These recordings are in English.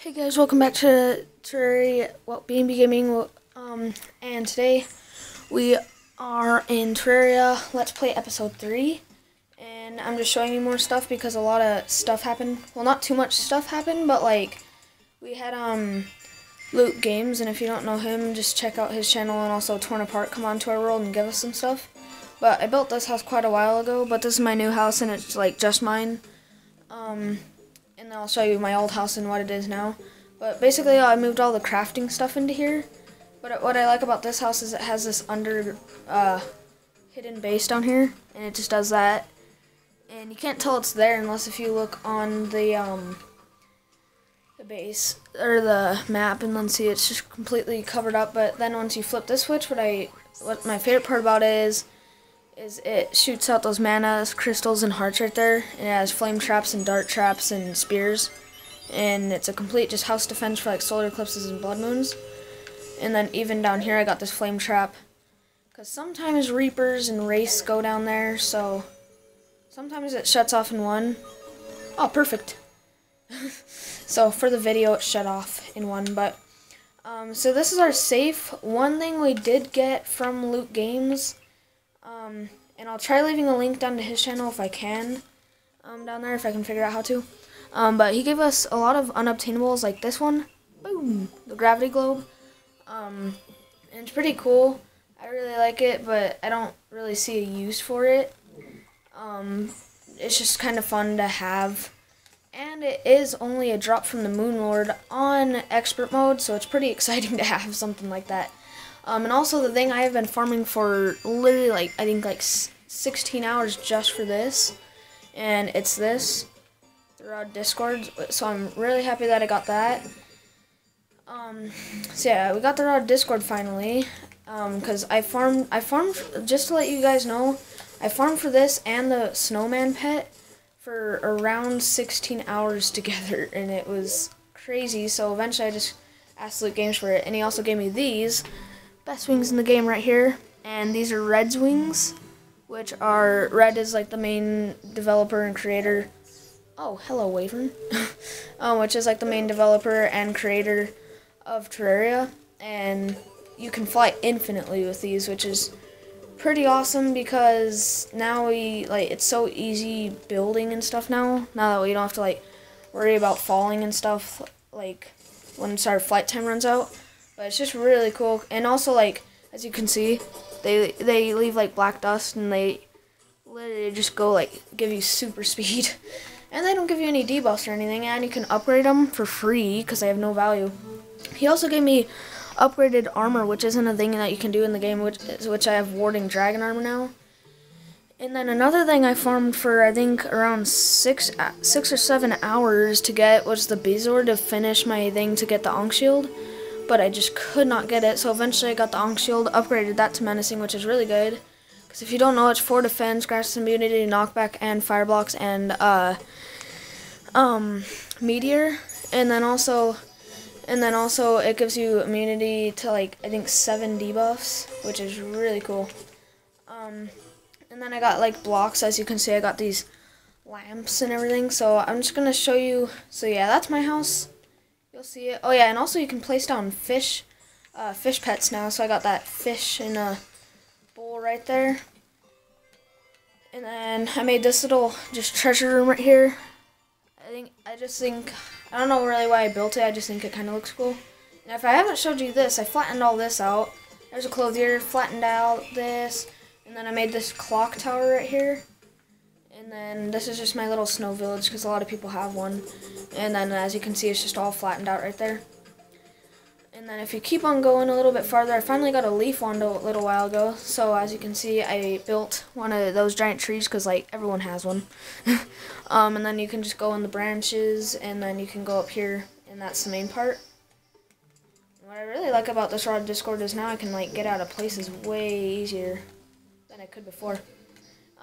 Hey guys, welcome back to Terraria, B&B Gaming, and today we are in Terraria Let's Play Episode 3, and I'm just showing you more stuff because a lot of stuff happened. Well, not too much stuff happened, but like, we had, Luke Games, and if you don't know him, just check out his channel, and also Torn Apart, come on to our world and give us some stuff. But I built this house quite a while ago, but this is my new house, and it's like just mine. And then I'll show you my old house and what it is now. But basically, I moved all the crafting stuff into here. But what I like about this house is it has this hidden base down here, and it just does that. And you can't tell it's there unless if you look on the base or the map, and then see it's just completely covered up. But then once you flip this switch, what my favorite part about it is it shoots out those mana crystals and hearts right there, and it has flame traps and dart traps and spears, and it's a complete just house defense for like solar eclipses and blood moons. And then even down here I got this flame trap because sometimes reapers and wraiths go down there, so sometimes it shuts off in one. Oh, perfect. So for the video it shut off in one. But so this is our safe. One thing we did get from Luke Games, and I'll try leaving a link down to his channel if I can, down there, if I can figure out how to. But he gave us a lot of unobtainables, like this one, boom, the gravity globe. And it's pretty cool. I really like it, but I don't really see a use for it. It's just kind of fun to have. And it is only a drop from the Moon Lord on expert mode, so it's pretty exciting to have something like that. And also the thing I have been farming for literally like, I think like 16 hours just for this. And it's this, the raw discord. So I'm really happy that I got that. So yeah, we got the raw discord finally. Cause I farmed, just to let you guys know, I farmed for this and the snowman pet for around 16 hours together. And it was crazy. So eventually I just asked Luke Games for it. And he also gave me these. Best wings in the game right here, and these are Red's wings, which are, Red is like the main developer and creator, oh hello Wavern, which is like the main developer and creator of Terraria, and you can fly infinitely with these, which is pretty awesome because now it's so easy building and stuff now that we don't have to like worry about falling and stuff like when our flight time runs out. But it's just really cool, and also like as you can see, they leave like black dust, and they literally just go like give you super speed, and they don't give you any debuffs or anything, and you can upgrade them for free because they have no value. He also gave me upgraded armor, which isn't a thing that you can do in the game, which I have warding dragon armor now. And then another thing I farmed for I think around 6 or 7 hours to get was the Bezor to finish my thing to get the Ankh shield. But I just could not get it, so eventually I got the Ankh shield, upgraded that to menacing, which is really good. Because if you don't know, it's 4 defense, grass immunity, knockback, and fire blocks, and meteor. And then also it gives you immunity to like I think 7 debuffs, which is really cool. And then I got like blocks, as you can see. I got these lamps and everything. So I'm just gonna show you. So yeah, that's my house. You'll see it. Oh yeah, and also you can place down fish pets now. So I got that fish in a bowl right there. And then I made this little just treasure room right here. I just think, I don't know really why I built it. I just think it kind of looks cool. And if I haven't showed you this, I flattened all this out. There's a clothier, flattened out this, and then I made this clock tower right here. And then this is just my little snow village because a lot of people have one. And then as you can see, it's just all flattened out right there. And then if you keep on going a little bit farther, I finally got a leaf wand a little while ago. So as you can see, I built one of those giant trees because like everyone has one. And then you can just go in the branches, and then you can go up here, and that's the main part. And what I really like about this raw discord is now I can like get out of places way easier than I could before.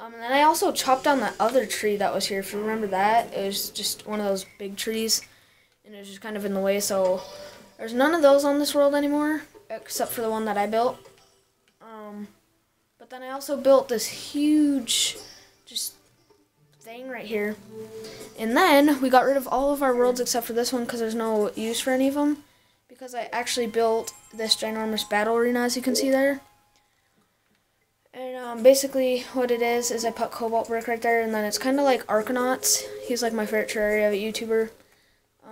And then I also chopped down that other tree that was here. If you remember that, it was just one of those big trees, and it was just kind of in the way. So there's none of those on this world anymore, except for the one that I built. But then I also built this huge, just thing right here. And then we got rid of all of our worlds except for this one because there's no use for any of them. Because I actually built this ginormous battle arena, as you can see there. And basically what it is I put Cobalt Brick right there, and then it's kind of like Arcanauts. He's like my favorite Terraria YouTuber.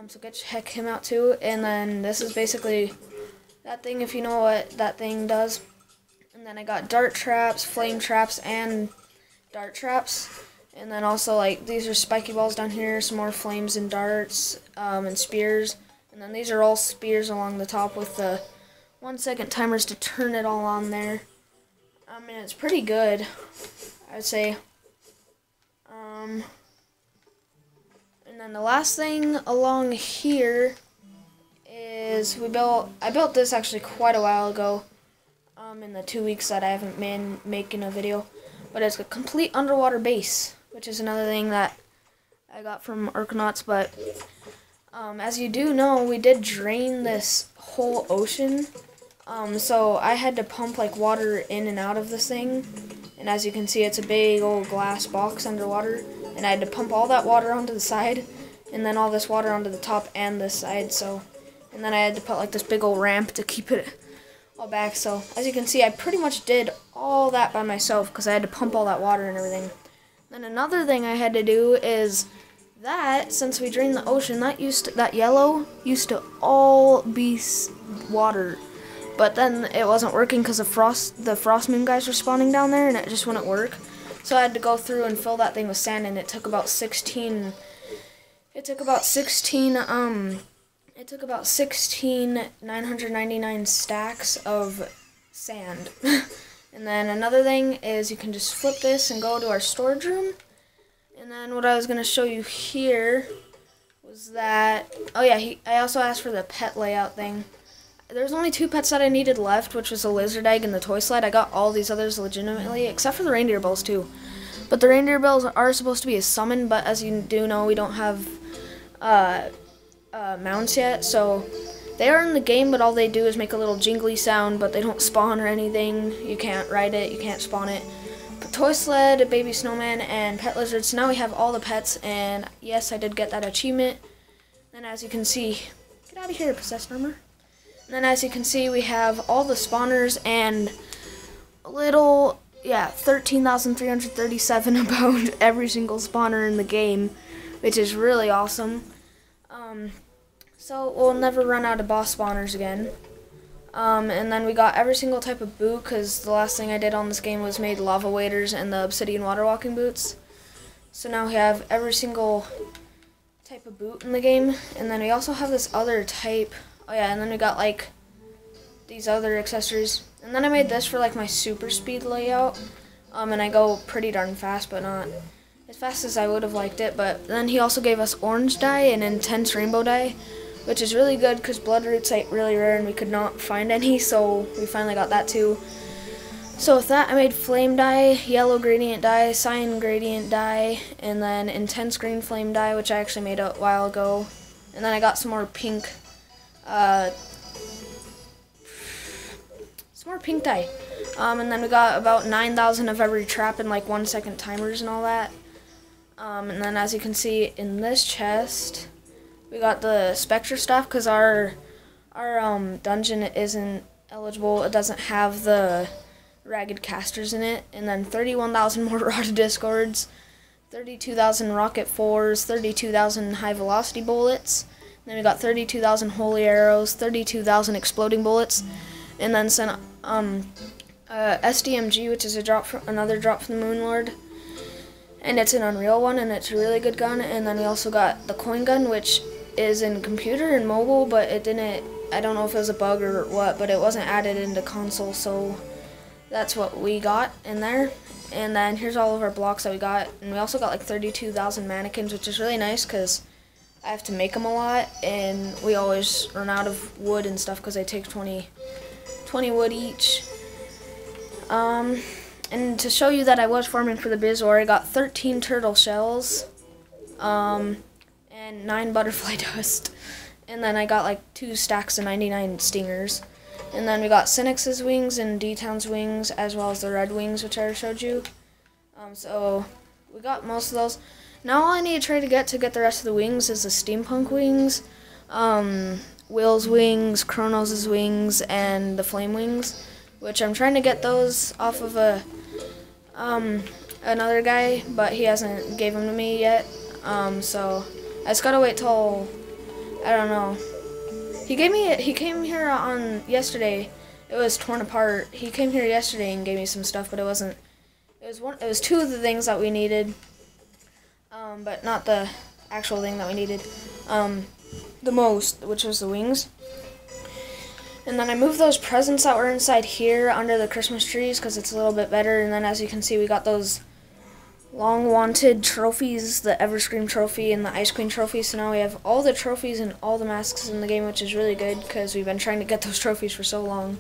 So check him out too. And then this is basically that thing, if you know what that thing does. And then I got dart traps, flame traps, and dart traps. And then also, like, these are spiky balls down here, some more flames and darts, and spears. And then these are all spears along the top with the 1 second timers to turn it all on there. I mean, it's pretty good, I would say. And then the last thing along here is I built this actually quite a while ago, in the 2 weeks that I haven't been making a video. But it's a complete underwater base, which is another thing that I got from Arcanauts. But as you do know, we did drain this whole ocean. So I had to pump like water in and out of this thing. And as you can see, it's a big old glass box underwater. And I had to pump all that water onto the side, and then all this water onto the top and this side. And then I had to put like this big old ramp to keep it all back. So as you can see, I pretty much did all that by myself because I had to pump all that water and everything. Then another thing I had to do is that, since we drained the ocean, that yellow used to all be water. But then it wasn't working because the frost moon guys were spawning down there, and it just wouldn't work. So I had to go through and fill that thing with sand, and it took about 16 999 stacks of sand. And then another thing is you can just flip this and go to our storage room. And then what I was going to show you here was that, oh yeah, I also asked for the pet layout thing. There's only 2 pets that I needed left, which was the lizard egg and the toy sled. I got all these others legitimately, except for the reindeer bells too. But the reindeer bells are supposed to be a summon, but as you do know, we don't have mounts yet, so they are in the game, but all they do is make a little jingly sound, but they don't spawn or anything. You can't ride it, you can't spawn it. But toy sled, baby snowman, and pet lizard. So now we have all the pets, and yes, I did get that achievement. And as you can see, get out of here, possessed armor. And then as you can see, we have all the spawners and a little, 13,337 about every single spawner in the game, which is really awesome. So we'll never run out of boss spawners again. And then we got every single type of boot, because the last thing I did on this game was made lava waders and the obsidian water walking boots. So now we have every single type of boot in the game. And then we also have this other type. Oh yeah, and then we got like these other accessories. And then I made this for like my super speed layout. And I go pretty darn fast, but not as fast as I would have liked it. But then he also gave us orange dye and intense rainbow dye, which is really good because blood roots are really rare and we could not find any, so we finally got that too. So with that, I made flame dye, yellow gradient dye, cyan gradient dye, and then intense green flame dye, which I actually made a while ago. And then I got some more pink dye. And then we got about 9,000 of every trap and like 1 second timers and all that. And then as you can see in this chest, we got the Spectre stuff because our dungeon isn't eligible. It doesn't have the ragged casters in it. And then 31,000 more rotted discords, 32,000 rocket 4s, 32,000 high velocity bullets. And then we got 32,000 holy arrows, 32,000 exploding bullets, and then some SDMG, which is another drop from the Moon Lord. And it's an Unreal one, and it's a really good gun. And then we also got the coin gun, which is in computer and mobile, but it didn't, I don't know if it was a bug or what, but it wasn't added into console, so that's what we got in there. And then here's all of our blocks that we got, and we also got like 32,000 mannequins, which is really nice because I have to make them a lot, and we always run out of wood and stuff because they take 20 wood each. And to show you that I was farming for the Bizor, I got 13 turtle shells, and 9 butterfly dust. And then I got like 2 stacks of 99 stingers. And then we got Synyx's wings and D-Town's wings, as well as the red wings, which I showed you. So we got most of those. Now all I need to try to get the rest of the wings is the steampunk wings, Will's wings, Kronos' wings, and the flame wings, which I'm trying to get those off of another guy, but he hasn't gave them to me yet. So I just gotta wait till, I don't know. He came here on yesterday. It was torn apart. He came here yesterday and gave me some stuff, but it wasn't. It was two of the things that we needed, but not the actual thing that we needed the most, which was the wings. And then I moved those presents that were inside here under the Christmas trees because it's a little bit better. And then as you can see, we got those long-wanted trophies, the Everscream trophy and the Ice Queen trophy. So now we have all the trophies and all the masks in the game, which is really good because we've been trying to get those trophies for so long.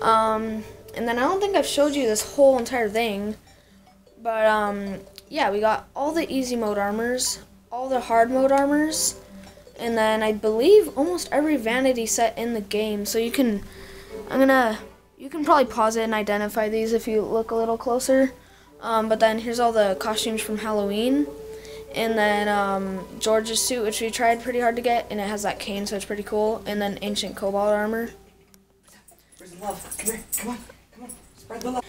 And then I don't think I've showed you this whole entire thing, but yeah, we got all the easy mode armors, all the hard mode armors, and then I believe almost every vanity set in the game. So you can, you can probably pause it and identify these if you look a little closer. But then here's all the costumes from Halloween, and then George's suit, which we tried pretty hard to get, and it has that cane, so it's pretty cool. And then ancient cobalt armor. Where's the love? Come here, come on, spread the love.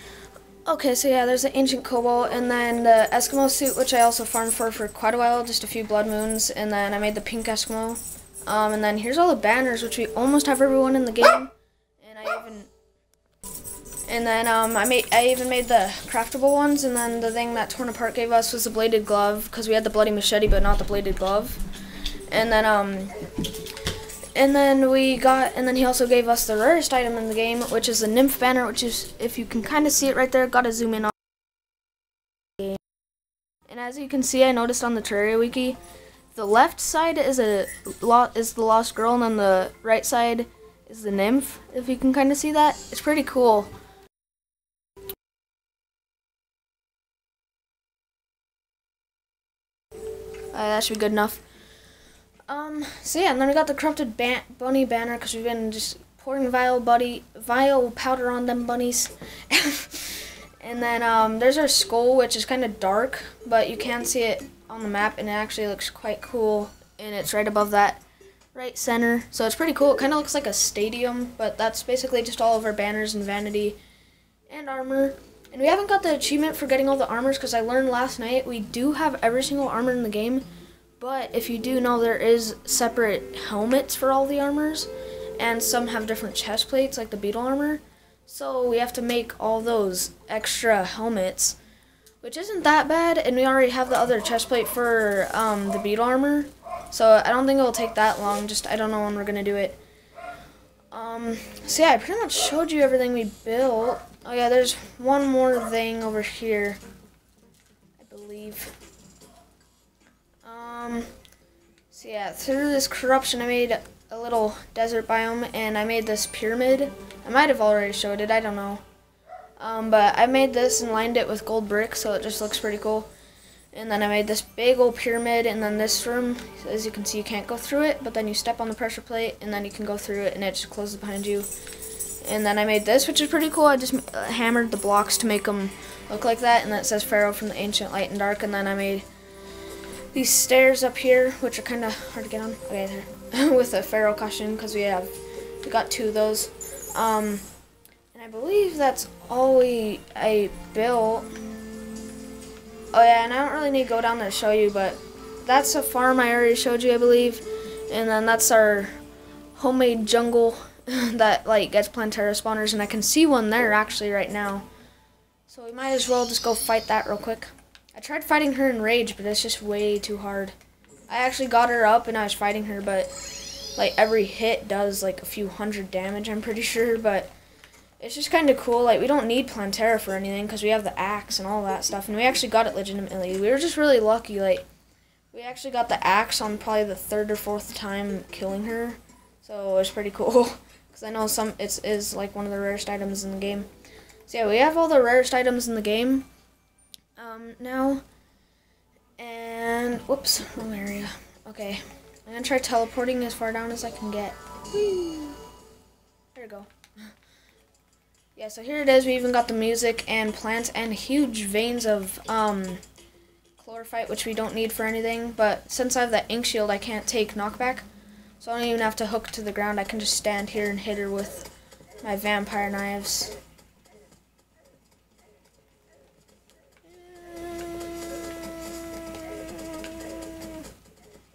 Okay, so yeah, there's the ancient cobalt, and then the Eskimo suit, which I also farmed for quite a while, just a few blood moons, and then I made the pink Eskimo. And then here's all the banners, which we almost have everyone in the game, and I even made the craftable ones, and then the thing that Torn Apart gave us was the bladed glove, because we had the bloody machete but not the bladed glove. And then he also gave us the rarest item in the game, which is the nymph banner, which is, if you can kind of see it right there, gotta zoom in on the game. And as you can see, I noticed on the Terraria wiki, the left side is the lost girl, and then the right side is the nymph, if you can kind of see that. It's pretty cool. That should be good enough. So yeah, and then we got the corrupted bunny banner because we've been just pouring vile powder on them bunnies. And then there's our skull, which is kind of dark, but you can see it on the map, and it actually looks quite cool. And it's right above that right center, so it's pretty cool. It kind of looks like a stadium, but that's basically just all of our banners and vanity and armor. And we haven't got the achievement for getting all the armors because I learned last night we do have every single armor in the game, but if you do know, there is separate helmets for all the armors, and some have different chest plates like the beetle armor, so we have to make all those extra helmets, which isn't that bad, and we already have the other chest plate for the beetle armor, so I don't think it will take that long, just I don't know when we're going to do it. So yeah, I pretty much showed you everything we built. Oh yeah, there's one more thing over here, I believe. So yeah, through this corruption I made a little desert biome, and I made this pyramid. I might have already showed it, I don't know. But I made this and lined it with gold bricks, so it just looks pretty cool. And then I made this big old pyramid, and then this room, as you can see, you can't go through it, but then you step on the pressure plate, and then you can go through it, and it just closes behind you. And then I made this, which is pretty cool. I just hammered the blocks to make them look like that, and then it says Pharaoh from the Ancient Light and Dark. And then I made these stairs up here, which are kind of hard to get on. Okay, there. With a Pharaoh costume, because we got two of those. And I believe that's all I built. Oh yeah, and I don't really need to go down there to show you, but that's a farm I already showed you, I believe. And then that's our homemade jungle that like gets Plantera spawners, and I can see one there actually right now. So we might as well just go fight that real quick. I tried fighting her in Rage, but it's just way too hard. I actually got her up and I was fighting her, but like every hit does like a few hundred damage, I'm pretty sure, but it's just kind of cool. Like, we don't need Plantera for anything because we have the axe and all that stuff, and we actually got it legitimately. We were just really lucky. Like, we actually got the axe on probably the third or fourth time killing her, so it was pretty cool. Because I know it is like one of the rarest items in the game. So yeah, we have all the rarest items in the game now. And whoops, wrong area. Okay, I'm gonna try teleporting as far down as I can get. Whee! There we go. Yeah, so here it is. We even got the music and plants and huge veins of chlorophyte, which we don't need for anything. But since I have that ink shield, I can't take knockback. So I don't even have to hook to the ground. I can just stand here and hit her with my vampire knives.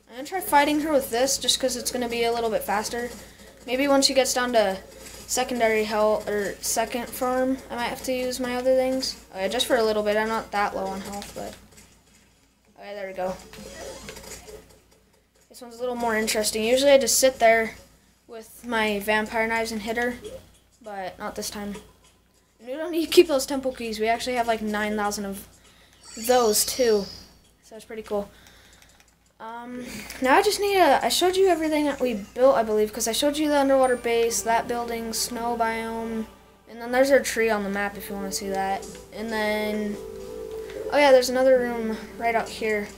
I'm going to try fighting her with this just because it's going to be a little bit faster. Maybe once she gets down to secondary health or second farm, I might have to use my other things. Okay, just for a little bit. I'm not that low on health, but okay, there we go. This one's a little more interesting. Usually I just sit there with my vampire knives and hit her, but not this time. And we don't need to keep those temple keys. We actually have like 9,000 of those too, so it's pretty cool. Now I just need I showed you everything that we built, I believe, because I showed you the underwater base, that building, snow biome, and then there's our tree on the map if you want to see that. And then, oh yeah, there's another room right out here.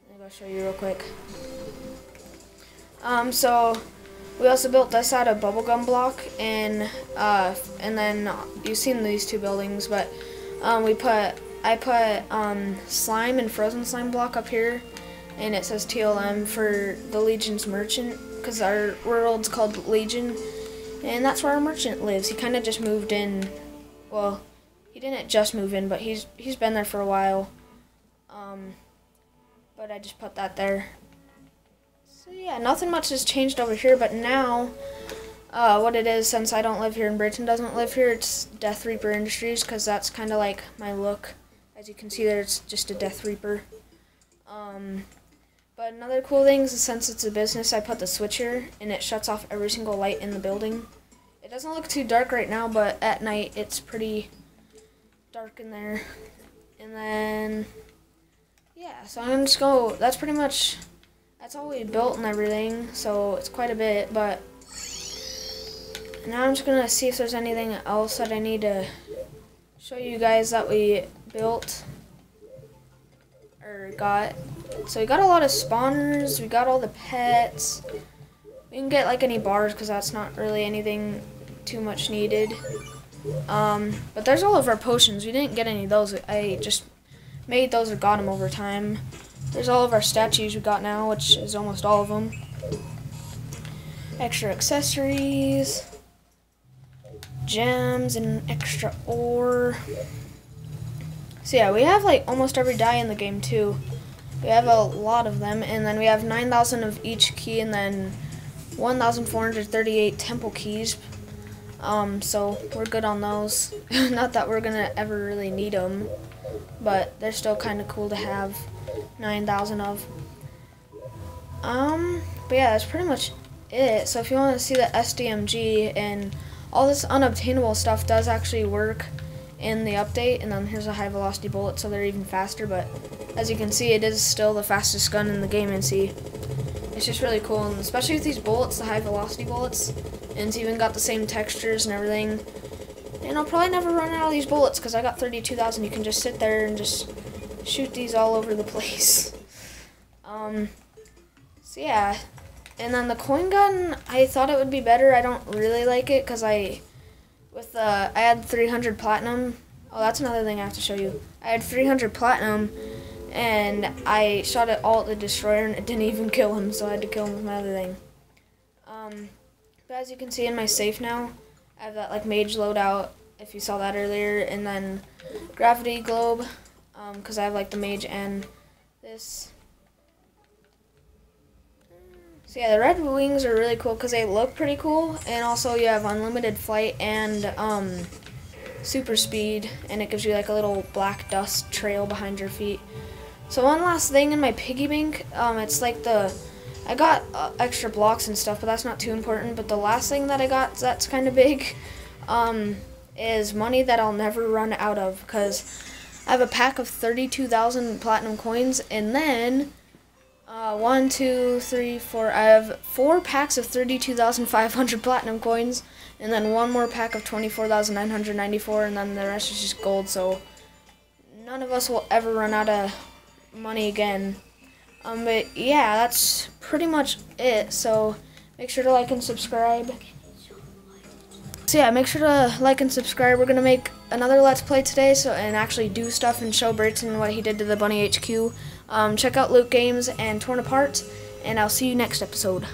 Let me go show you real quick. So we also built this out of bubblegum block, and then you've seen these two buildings, but I put slime and frozen slime block up here. And it says TLM for the Legion's merchant, because our world's called Legion, and that's where our merchant lives. He kind of just moved in. Well, he didn't just move in, but he's been there for a while. But I just put that there. So yeah, nothing much has changed over here. But now, what it is, since I don't live here and Britton doesn't live here, it's Death Reaper Industries, because that's kind of like my look. As you can see there, it's just a Death Reaper. But another cool thing is, since it's a business, I put the switcher, and it shuts off every single light in the building. It doesn't look too dark right now, but at night it's pretty dark in there. And then, yeah, so I'm just that's pretty much, that's all we built and everything, so it's quite a bit. But now I'm just going to see if there's anything else that I need to show you guys that we built or got. So we got a lot of spawners, we got all the pets. We can get like any bars because that's not really anything too much needed. But there's all of our potions. We didn't get any of those. I just made those or got them over time. There's all of our statues we got now, which is almost all of them. Extra accessories, gems, and extra ore. So yeah, we have like almost every dye in the game too. We have a lot of them, and then we have 9,000 of each key, and then 1,438 temple keys. So we're good on those. Not that we're gonna ever really need them, but they're still kind of cool to have 9,000 of. But yeah, that's pretty much it. So if you want to see the SDMG and all this unobtainable stuff does actually work in the update, and then here's a high velocity bullet, so they're even faster. But as you can see, it is still the fastest gun in the game, and see, it's just really cool, and especially with these bullets, the high velocity bullets, and it's even got the same textures and everything. And I'll probably never run out of these bullets because I got 32,000. You can just sit there and just shoot these all over the place. So yeah, and then the coin gun, I thought it would be better. I don't really like it because I had 300 platinum. Oh, that's another thing I have to show you. I had 300 platinum, and I shot it all at the destroyer, and it didn't even kill him, so I had to kill him with my other thing. But as you can see in my safe now, I have that like mage loadout, if you saw that earlier, and then gravity globe, because I have like the mage and this. So yeah, the red wings are really cool because they look pretty cool, and also you have unlimited flight and super speed, and it gives you like a little black dust trail behind your feet. So one last thing in my piggy bank, it's like I got extra blocks and stuff, but that's not too important. But the last thing that I got that's kind of big is money that I'll never run out of, because I have a pack of 32,000 platinum coins, and then 1, 2, 3, 4. I have 4 packs of 32,500 platinum coins, and then 1 more pack of 24,994, and then the rest is just gold. So none of us will ever run out of money again. But yeah, that's pretty much it. So make sure to like and subscribe. So yeah, make sure to like and subscribe. We're gonna make another Let's Play today, and actually do stuff and show Burton what he did to the Bunny HQ. Check out Luke Games and Torn Apart, and I'll see you next episode.